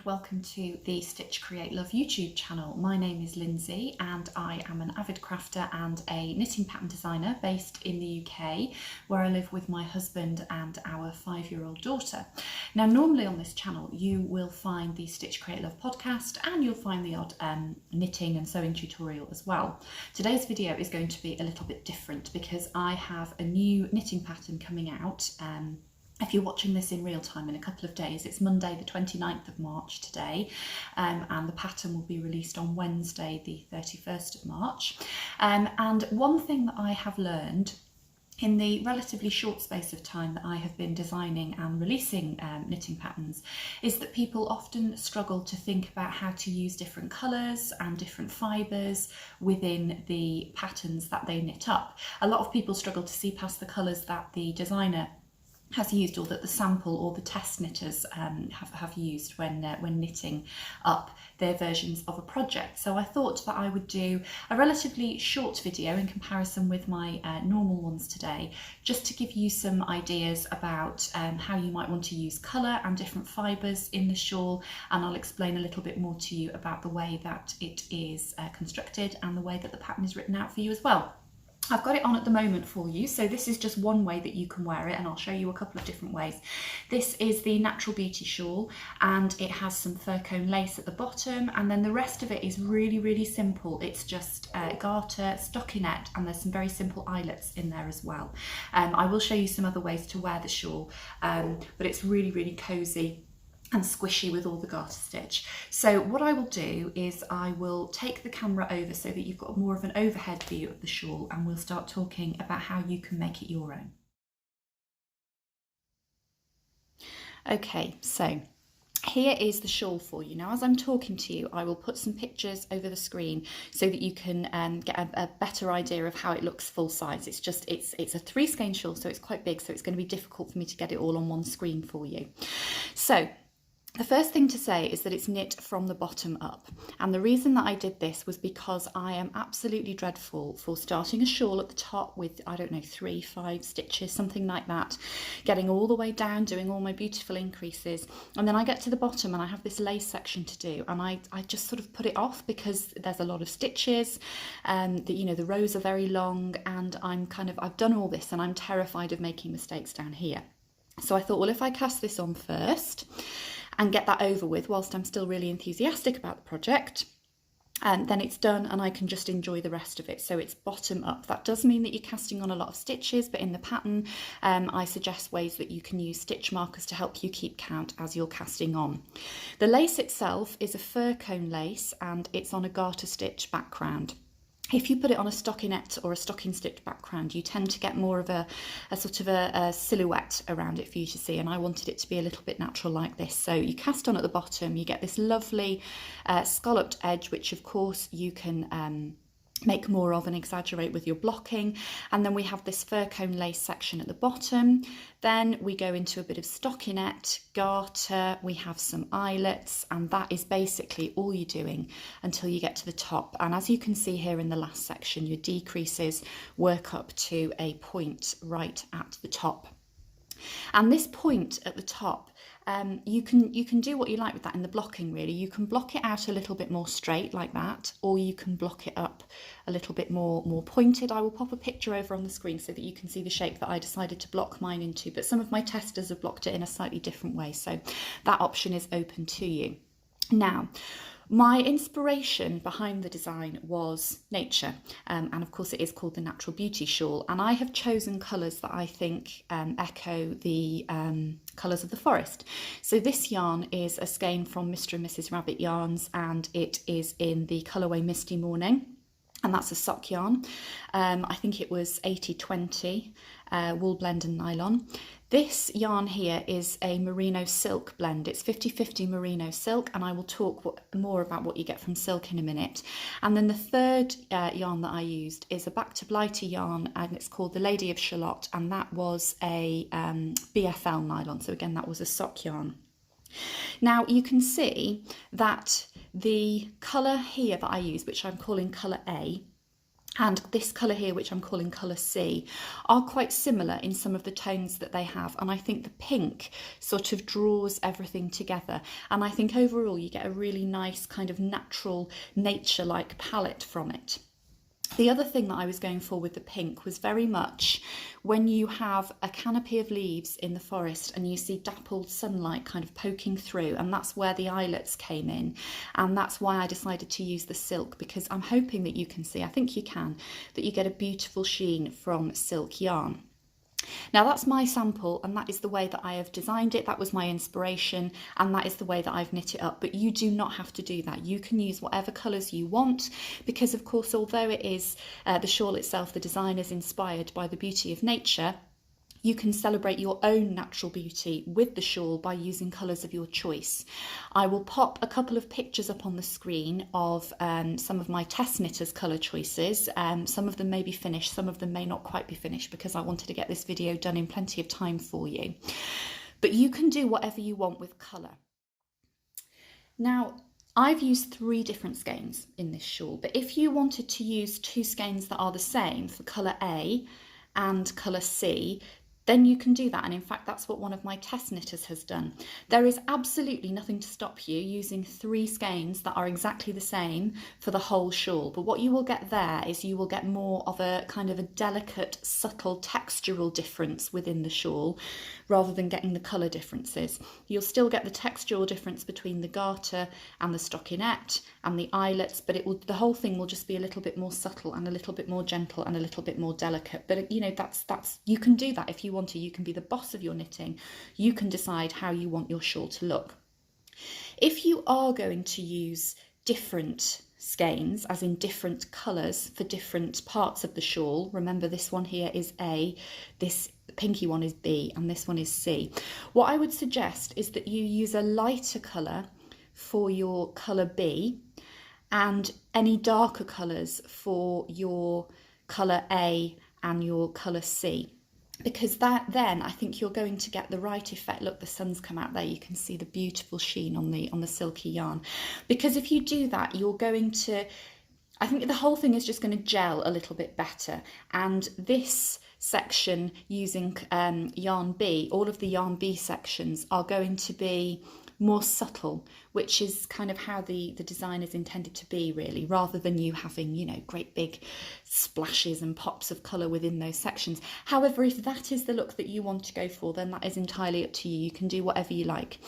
Welcome to the Stitch Create Love YouTube channel. My name is Lindsay and I am an avid crafter and a knitting pattern designer based in the UK, where I live with my husband and our 5-year-old daughter. Now, normally on this channel you will find the Stitch Create Love podcast and you'll find the odd knitting and sewing tutorial as well. Today's video is going to be a little bit different because I have a new knitting pattern coming out. If you're watching this in real time in a couple of days, it's Monday the 29th of March today, and the pattern will be released on Wednesday the 31st of March. And one thing that I have learned in the relatively short space of time that I have been designing and releasing knitting patterns is that people often struggle to think about how to use different colours and different fibres within the patterns that they knit up. A lot of people struggle to see past the colours that the designer has used or that the sample or the test knitters have used when knitting up their versions of a project. So I thought that I would do a relatively short video in comparison with my normal ones today, just to give you some ideas about how you might want to use colour and different fibres in the shawl, and I'll explain a little bit more to you about the way that it is constructed and the way that the pattern is written out for you as well. I've got it on at the moment for you, so this is just one way that you can wear it, and I'll show you a couple of different ways. This is the Natural Beauty Shawl, and it has some fur cone lace at the bottom, and then the rest of it is really simple. It's just garter, stockinette, and there's some very simple eyelets in there as well. I will show you some other ways to wear the shawl, but it's really cosy and squishy with all the garter stitch. So what I will do is I will take the camera over so that you've got more of an overhead view of the shawl, and we'll start talking about how you can make it your own. Okay, so here is the shawl for you. Now, as I'm talking to you, I will put some pictures over the screen so that you can get a better idea of how it looks full size. It's a 3-skein shawl, so it's quite big, so it's going to be difficult for me to get it all on one screen for you. So the first thing to say is that it's knit from the bottom up, and the reason that I did this was because I am absolutely dreadful for starting a shawl at the top with, I don't know, 3-5 stitches, something like that, getting all the way down, doing all my beautiful increases, and then I get to the bottom and I have this lace section to do, and I just sort of put it off because there's a lot of stitches, the rows are very long, and I've done all this and I'm terrified of making mistakes down here. So I thought, well, if I cast this on first and get that over with whilst I'm still really enthusiastic about the project, and then it's done and I can just enjoy the rest of it. So it's bottom up. That does mean that you're casting on a lot of stitches, but in the pattern I suggest ways that you can use stitch markers to help you keep count as you're casting on. The lace itself is a fur cone lace and it's on a garter stitch background. If you put it on a stockinette or a stocking stitch background, you tend to get more of a sort of a silhouette around it for you to see, and I wanted it to be a little bit natural like this. So you cast on at the bottom, you get this lovely scalloped edge, which of course you can make more of and exaggerate with your blocking, and then we have this fur cone lace section at the bottom. Then we go into a bit of stockinette, garter, we have some eyelets, and that is basically all you're doing until you get to the top. And as you can see here in the last section, your decreases work up to a point right at the top. And this point at the top, you can do what you like with that in the blocking, really. You can block it out a little bit more straight like that, or you can block it up a little bit more pointed. I will pop a picture over on the screen so that you can see the shape that I decided to block mine into, but some of my testers have blocked it in a slightly different way, so that option is open to you. Now, my inspiration behind the design was nature, and of course it is called the Natural Beauty Shawl, and I have chosen colours that I think echo the colours of the forest. So this yarn is a skein from Mr. and Mrs. Rabbit Yarns, and it is in the colourway Misty Morning, and that's a sock yarn. I think it was 80/20, wool blend and nylon. This yarn here is a merino silk blend. It's 50-50 merino silk, and I will talk more about what you get from silk in a minute. And then the third yarn that I used is a back to blighter yarn, and it's called the Lady of Shalott, and that was a BFL nylon. So again, that was a sock yarn. Now you can see that the colour here that I use, which I'm calling colour A, and this colour here, which I'm calling colour C, are quite similar in some of the tones that they have. And I think the pink sort of draws everything together. And I think overall you get a really nice kind of natural nature-like palette from it. The other thing that I was going for with the pink was very much when you have a canopy of leaves in the forest and you see dappled sunlight kind of poking through, and that's where the eyelets came in, and that's why I decided to use the silk, because I'm hoping that you can see, I think you can, that you get a beautiful sheen from silk yarn. Now that's my sample, and that is the way that I have designed it. That was my inspiration, and that is the way that I've knit it up. But you do not have to do that. You can use whatever colours you want, because of course, although it is the shawl itself, the design is inspired by the beauty of nature, you can celebrate your own natural beauty with the shawl by using colours of your choice. I will pop a couple of pictures up on the screen of some of my test knitters' colour choices. Some of them may be finished, some of them may not quite be finished, because I wanted to get this video done in plenty of time for you. But you can do whatever you want with colour. Now, I've used 3 different skeins in this shawl, but if you wanted to use 2 skeins that are the same for colour A and colour C, then you can do that. And in fact, that's what one of my test knitters has done. There is absolutely nothing to stop you using 3 skeins that are exactly the same for the whole shawl. But what you will get there is you will get more of a kind of a delicate, subtle textural difference within the shawl, rather than getting the colour differences. You'll still get the textural difference between the garter and the stockinette and the eyelets, but the whole thing will just be a little bit more subtle and a little bit more gentle and a little bit more delicate. But you know, that's you can do that if you want to. You can be the boss of your knitting. You can decide how you want your shawl to look. If you are going to use different skeins, as in different colours for different parts of the shawl, remember this one here is A, this pinky one is B, and this one is C. What I would suggest is that you use a lighter colour for your colour B and any darker colours for your colour A and your colour C. Because then I think you're going to get the right effect. Look, the sun's come out there. You can see the beautiful sheen on the silky yarn. Because if you do that, you're going to, I think the whole thing is just going to gel a little bit better. And this section using yarn B, all of the yarn B sections are going to be more subtle, which is kind of how the design is intended to be, really, rather than you having, you know, great big splashes and pops of colour within those sections. However, if that is the look that you want to go for, then that is entirely up to you. You can do whatever you like.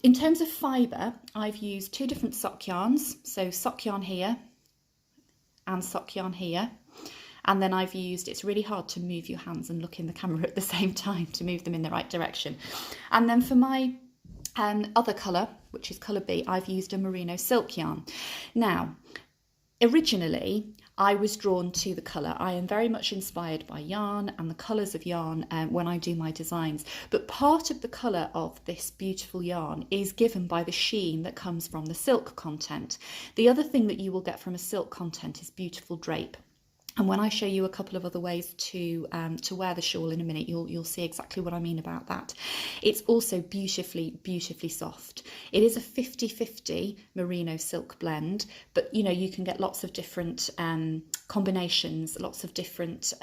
In terms of fibre, I've used 2 different sock yarns, so sock yarn here and sock yarn here. And then I've used, it's really hard to move your hands and look in the camera at the same time to move them in the right direction. And then for my other colour, which is colour B, I've used a merino silk yarn. Now, originally, I was drawn to the colour. I am very much inspired by yarn and the colours of yarn when I do my designs. But part of the colour of this beautiful yarn is given by the sheen that comes from the silk content. The other thing that you will get from a silk content is beautiful drape. And when I show you a couple of other ways to wear the shawl in a minute, you'll see exactly what I mean about that. It's also beautifully, beautifully soft. It is a 50-50 merino silk blend, but you know, you can get lots of different combinations, lots of different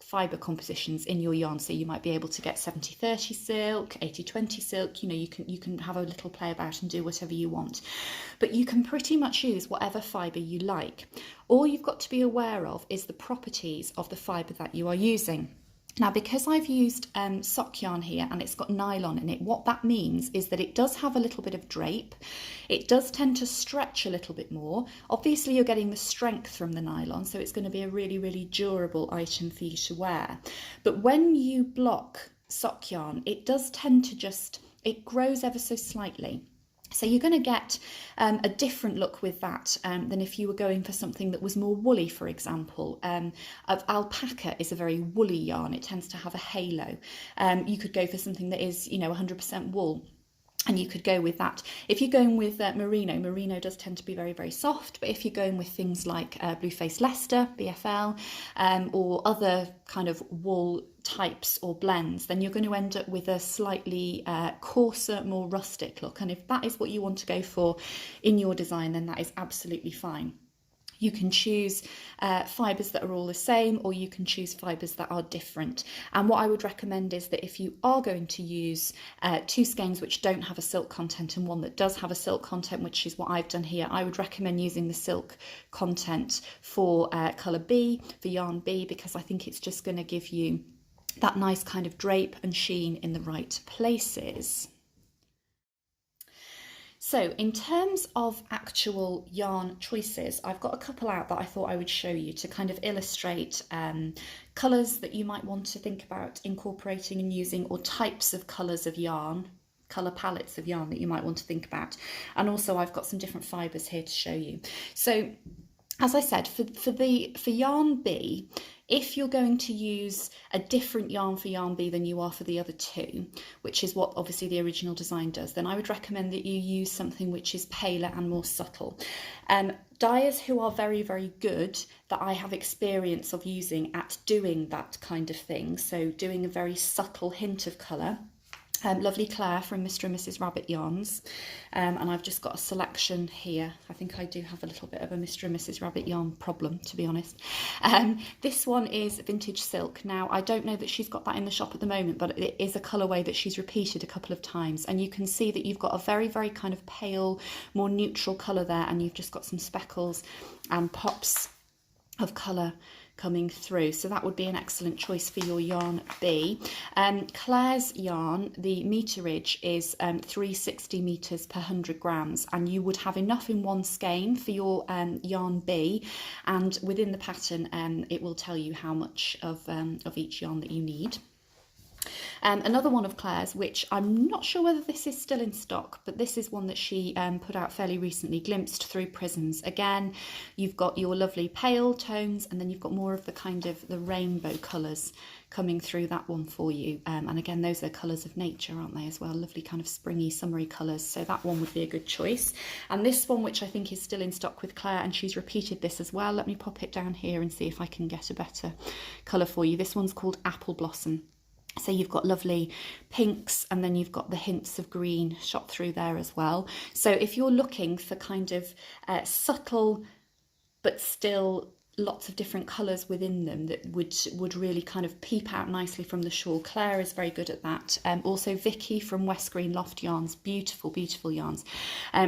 fibre compositions in your yarn. So you might be able to get 70-30 silk, 80-20 silk. You know, you can have a little play about and do whatever you want. But you can pretty much use whatever fibre you like. All you've got to be aware of is the properties of the fibre that you are using. Now, because I've used sock yarn here and it's got nylon in it, what that means is that it does have a little bit of drape. It does tend to stretch a little bit more. Obviously, you're getting the strength from the nylon, so it's going to be a really, really durable item for you to wear. But when you block sock yarn, it does tend to it grows ever so slightly. So you're going to get a different look with that than if you were going for something that was more woolly, for example. Alpaca is a very woolly yarn. It tends to have a halo. You could go for something that is, 100% wool. And you could go with that. If you're going with merino does tend to be very, very soft. But if you're going with things like Blueface Leicester, BFL, or other kind of wool types or blends, then you're going to end up with a slightly coarser, more rustic look. And if that is what you want to go for in your design, then that is absolutely fine. You can choose fibres that are all the same, or you can choose fibres that are different. And what I would recommend is that if you are going to use two skeins which don't have a silk content and one that does have a silk content, which is what I've done here, I would recommend using the silk content for colour B, for yarn B, because I think it's just going to give you that nice kind of drape and sheen in the right places. So in terms of actual yarn choices, I've got a couple out that I thought I would show you to kind of illustrate colours that you might want to think about incorporating and using, or types of colours of yarn, colour palettes of yarn that you might want to think about. And also I've got some different fibres here to show you. So as I said, for yarn B, if you're going to use a different yarn for yarn B than you are for the other two, which is what obviously the original design does, then I would recommend that you use something which is paler and more subtle. Dyers who are very, very good, that I have experience of using at doing that kind of thing, so doing a very subtle hint of colour. Lovely Claire from Mr. and Mrs. Rabbit Yarns, and I've just got a selection here. I think I do have a little bit of a Mr. and Mrs. Rabbit yarn problem, to be honest. This one is Vintage Silk. Now, I don't know that she's got that in the shop at the moment, but it is a colourway that she's repeated a couple of times, and you can see that you've got a very, very kind of pale, more neutral colour there, and you've just got some speckles and pops of colour coming through, so that would be an excellent choice for your yarn B. Claire's yarn, the meterage is 360 meters per 100 grams, and you would have enough in one skein for your yarn B, and within the pattern it will tell you how much of each yarn that you need. Another one of Claire's, which I'm not sure whether this is still in stock, but this is one that she put out fairly recently, Glimpsed Through Prisms. Again, you've got your lovely pale tones, and then you've got more of the kind of the rainbow colours coming through that one for you. And again, those are colours of nature, aren't they, as well? Lovely kind of springy, summery colours. So that one would be a good choice. And this one, which I think is still in stock with Claire, and she's repeated this as well. Let me pop it down here and see if I can get a better colour for you. This one's called Apple Blossom. So you've got lovely pinks, and then you've got the hints of green shot through there as well. So if you're looking for kind of subtle but still lots of different colours within them that would really kind of peep out nicely from the shawl, Claire is very good at that. Also Vicky from West Green Loft Yarns, beautiful, beautiful yarns.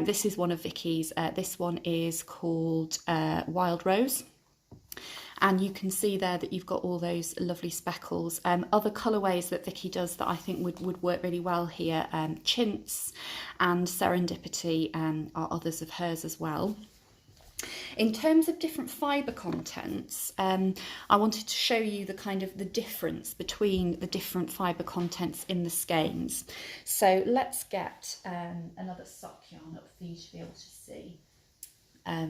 This is one of Vicky's. This one is called Wild Rose. And you can see there that you've got all those lovely speckles. Other colourways that Vicky does that I think would work really well here, Chintz and Serendipity are others of hers as well. In terms of different fibre contents, I wanted to show you the kind of the difference between the different fibre contents in the skeins. So let's get another sock yarn up for you to be able to see.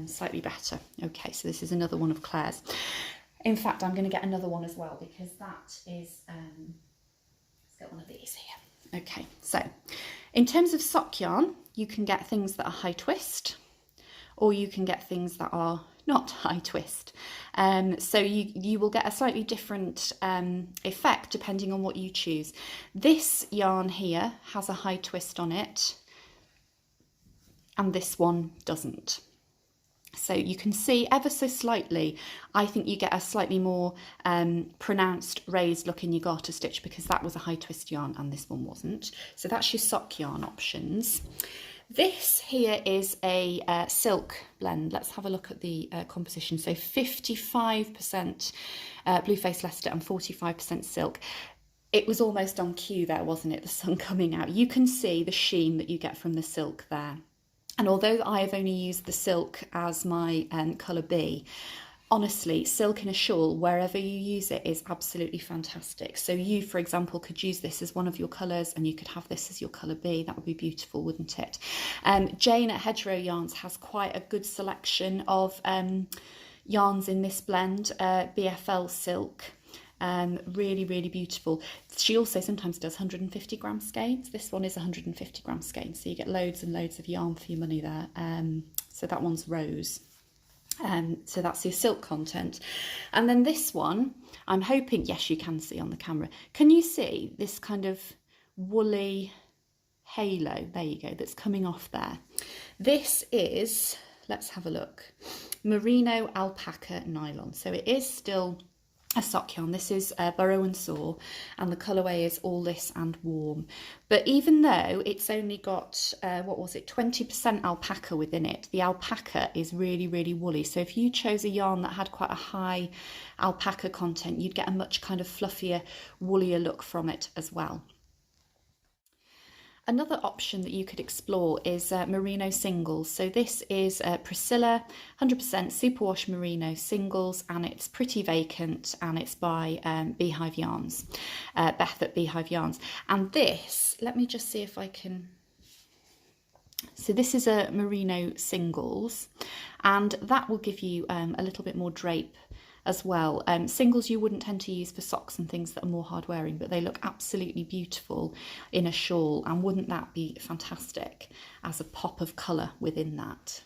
Slightly better. Okay, so this is another one of Claire's. In fact, I'm going to get another one as well, because that is, let's get one of these here. Okay, so in terms of sock yarn, you can get things that are high twist, or you can get things that are not high twist. So you will get a slightly different effect depending on what you choose. This yarn here has a high twist on it, and this one doesn't. So you can see ever so slightly, I think you get a slightly more pronounced raised look in your garter stitch, because that was a high twist yarn and this one wasn't. So that's your sock yarn options. This here is a silk blend. Let's have a look at the composition. So 55% Blueface Leicester and 45% silk. It was almost on cue there, wasn't it? The sun coming out. You can see the sheen that you get from the silk there. And although I have only used the silk as my colour B, honestly, silk in a shawl, wherever you use it, is absolutely fantastic. So you, for example, could use this as one of your colours, and you could have this as your colour B. That would be beautiful, wouldn't it? Jane at Hedgerow Yarns has quite a good selection of yarns in this blend, BFL silk. Really, really beautiful. She also sometimes does 150 gram skeins. This one is 150 gram skeins, so you get loads and loads of yarn for your money there. So that one's rose. So that's your silk content. And then this one, I'm hoping, yes, you can see on the camera. Can you see this kind of woolly halo? There you go, that's coming off there. This is, let's have a look, merino alpaca nylon. So it is still a sock yarn. This is Burrow and Saw, and the colourway is All This and Warm. But even though it's only got, what was it, 20% alpaca within it, the alpaca is really, really woolly. So if you chose a yarn that had quite a high alpaca content, you'd get a much kind of fluffier, woollier look from it as well. Another option that you could explore is Merino Singles. So this is Priscilla 100% superwash Merino Singles, and it's pretty vacant, and it's by Beehive Yarns, Beth at Beehive Yarns. And this, let me just see if I can... So this is a Merino Singles, and that will give you a little bit more drape as well. Singles you wouldn't tend to use for socks and things that are more hard wearing, but they look absolutely beautiful in a shawl, and wouldn't that be fantastic as a pop of colour within that?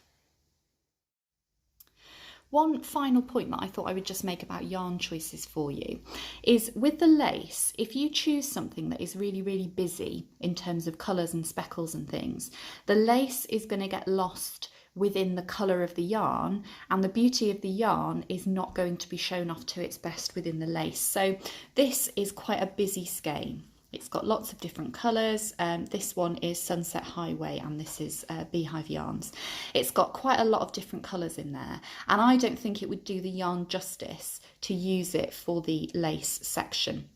One final point that I thought I would just make about yarn choices for you is with the lace, if you choose something that is really, really busy in terms of colours and speckles and things, the lace is going to get lost within the colour of the yarn, and the beauty of the yarn is not going to be shown off to its best within the lace. So this is quite a busy skein. It's got lots of different colours. This one is Sunset Highway, and this is Beehive Yarns. It's got quite a lot of different colours in there, and I don't think it would do the yarn justice to use it for the lace section.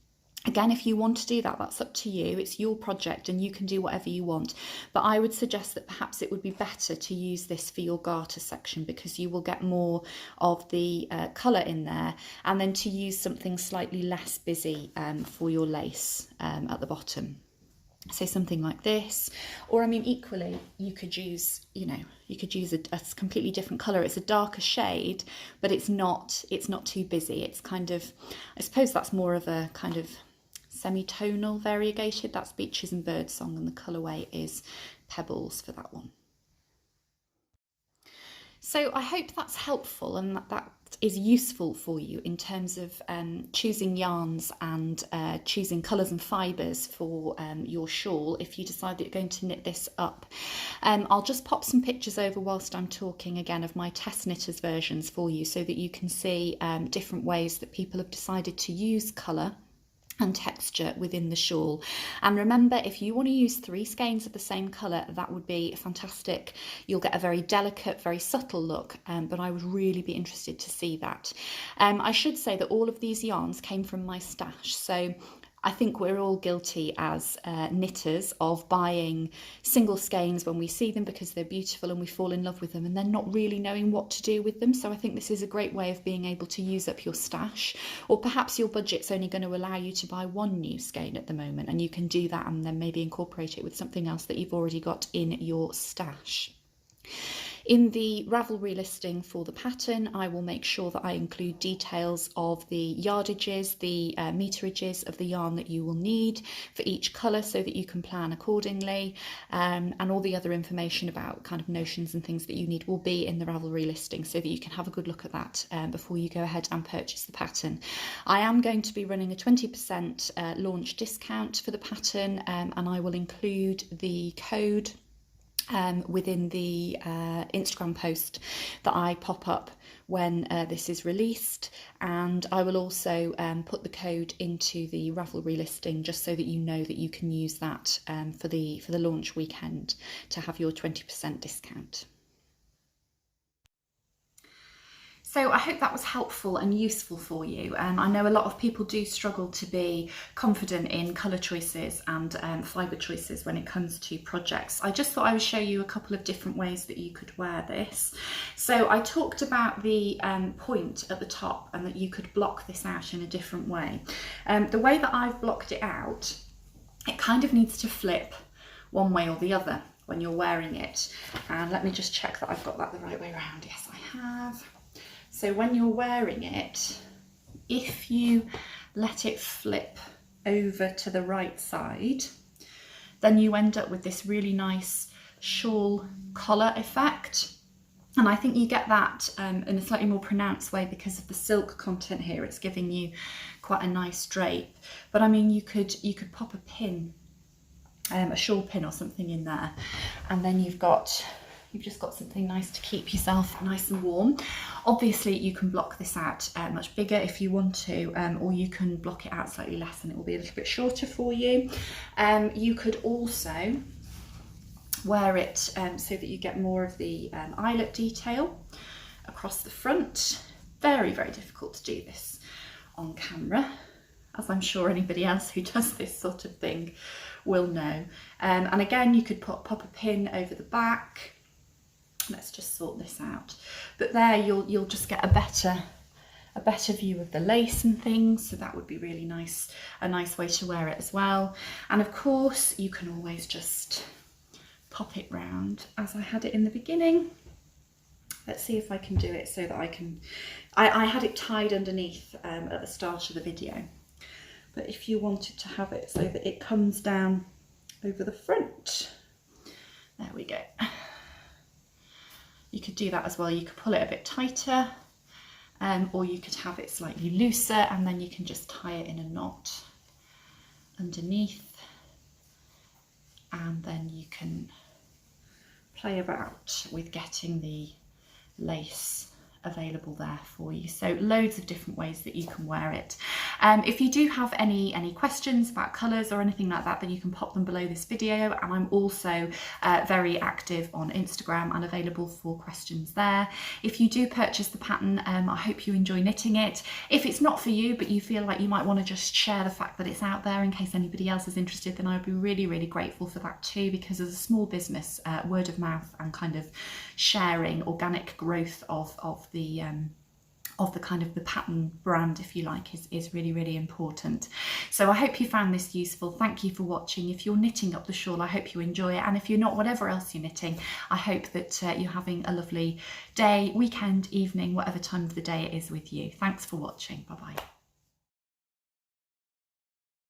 Again, if you want to do that, that's up to you. It's your project and you can do whatever you want. But I would suggest that perhaps it would be better to use this for your garter section, because you will get more of the colour in there, and then to use something slightly less busy for your lace at the bottom. So something like this, or I mean, equally, you could use, you could use a completely different colour. It's a darker shade, but it's not too busy. It's kind of, I suppose that's more of a kind of semi-tonal variegated. That's Beaches and Birdsong, and the colourway is Pebbles for that one. So I hope that's helpful and that is useful for you in terms of choosing yarns and choosing colours and fibres for your shawl if you decide that you're going to knit this up. I'll just pop some pictures over whilst I'm talking again of my test knitters versions for you, so that you can see different ways that people have decided to use colour and texture within the shawl. And remember, if you want to use 3 skeins of the same colour, that would be fantastic. You'll get a very delicate, very subtle look, but I would really be interested to see that. I should say that all of these yarns came from my stash, so I think we're all guilty as knitters of buying single skeins when we see them because they're beautiful and we fall in love with them, and then not really knowing what to do with them. So I think this is a great way of being able to use up your stash, or perhaps your budget's only going to allow you to buy 1 new skein at the moment, and you can do that and then maybe incorporate it with something else that you've already got in your stash. In the Ravelry listing for the pattern, I will make sure that I include details of the yardages, the meterages of the yarn that you will need for each colour, so that you can plan accordingly, and all the other information about kind of notions and things that you need will be in the Ravelry listing, so that you can have a good look at that before you go ahead and purchase the pattern. I am going to be running a 20% launch discount for the pattern, and I will include the code within the Instagram post that I pop up when this is released, and I will also put the code into the Ravelry listing, just so that you know that you can use that for the launch weekend to have your 20% discount. So I hope that was helpful and useful for you. I know a lot of people do struggle to be confident in colour choices and fibre choices when it comes to projects. I just thought I would show you a couple of different ways that you could wear this. So I talked about the point at the top and that you could block this out in a different way. The way that I've blocked it out, it kind of needs to flip one way or the other when you're wearing it. And let me just check that I've got that the right way around. Yes, I have. So when you're wearing it, if you let it flip over to the right side, then you end up with this really nice shawl collar effect. And I think you get that in a slightly more pronounced way because of the silk content here. It's giving you quite a nice drape. But I mean, you could pop a pin, a shawl pin or something in there, and then you've just got something nice to keep yourself nice and warm. Obviously you can block this out much bigger if you want to, or you can block it out slightly less and it will be a little bit shorter for you. You could also wear it so that you get more of the eyelet detail across the front. Very, very difficult to do this on camera, as I'm sure anybody else who does this sort of thing will know. And again, you could pop a pin over the back. Let's just sort this out. But there you'll just get a better view of the lace and things, so that would be really nice, a nice way to wear it as well. And of course you can always just pop it round as I had it in the beginning. Let's see if I can do it so that I had it tied underneath at the start of the video, but if you wanted to have it so that it comes down over the front, there we go. You could do that as well. You could pull it a bit tighter, or you could have it slightly looser and then you can just tie it in a knot underneath, and then you can play about with getting the lace available there for you. So loads of different ways that you can wear it. If you do have any questions about colours or anything like that, then you can pop them below this video, and I'm also very active on Instagram and available for questions there. If you do purchase the pattern, I hope you enjoy knitting it. If it's not for you but you feel like you might want to just share the fact that it's out there in case anybody else is interested, then I would be really, really grateful for that too, because as a small business, word of mouth and kind of sharing, organic growth of the kind of the pattern brand, if you like, is really, really important. So I hope you found this useful. Thank you for watching. If you're knitting up the shawl, I hope you enjoy it, and if you're not, whatever else you're knitting, I hope that you're having a lovely day, weekend, evening, whatever time of the day it is with you. Thanks for watching. Bye bye.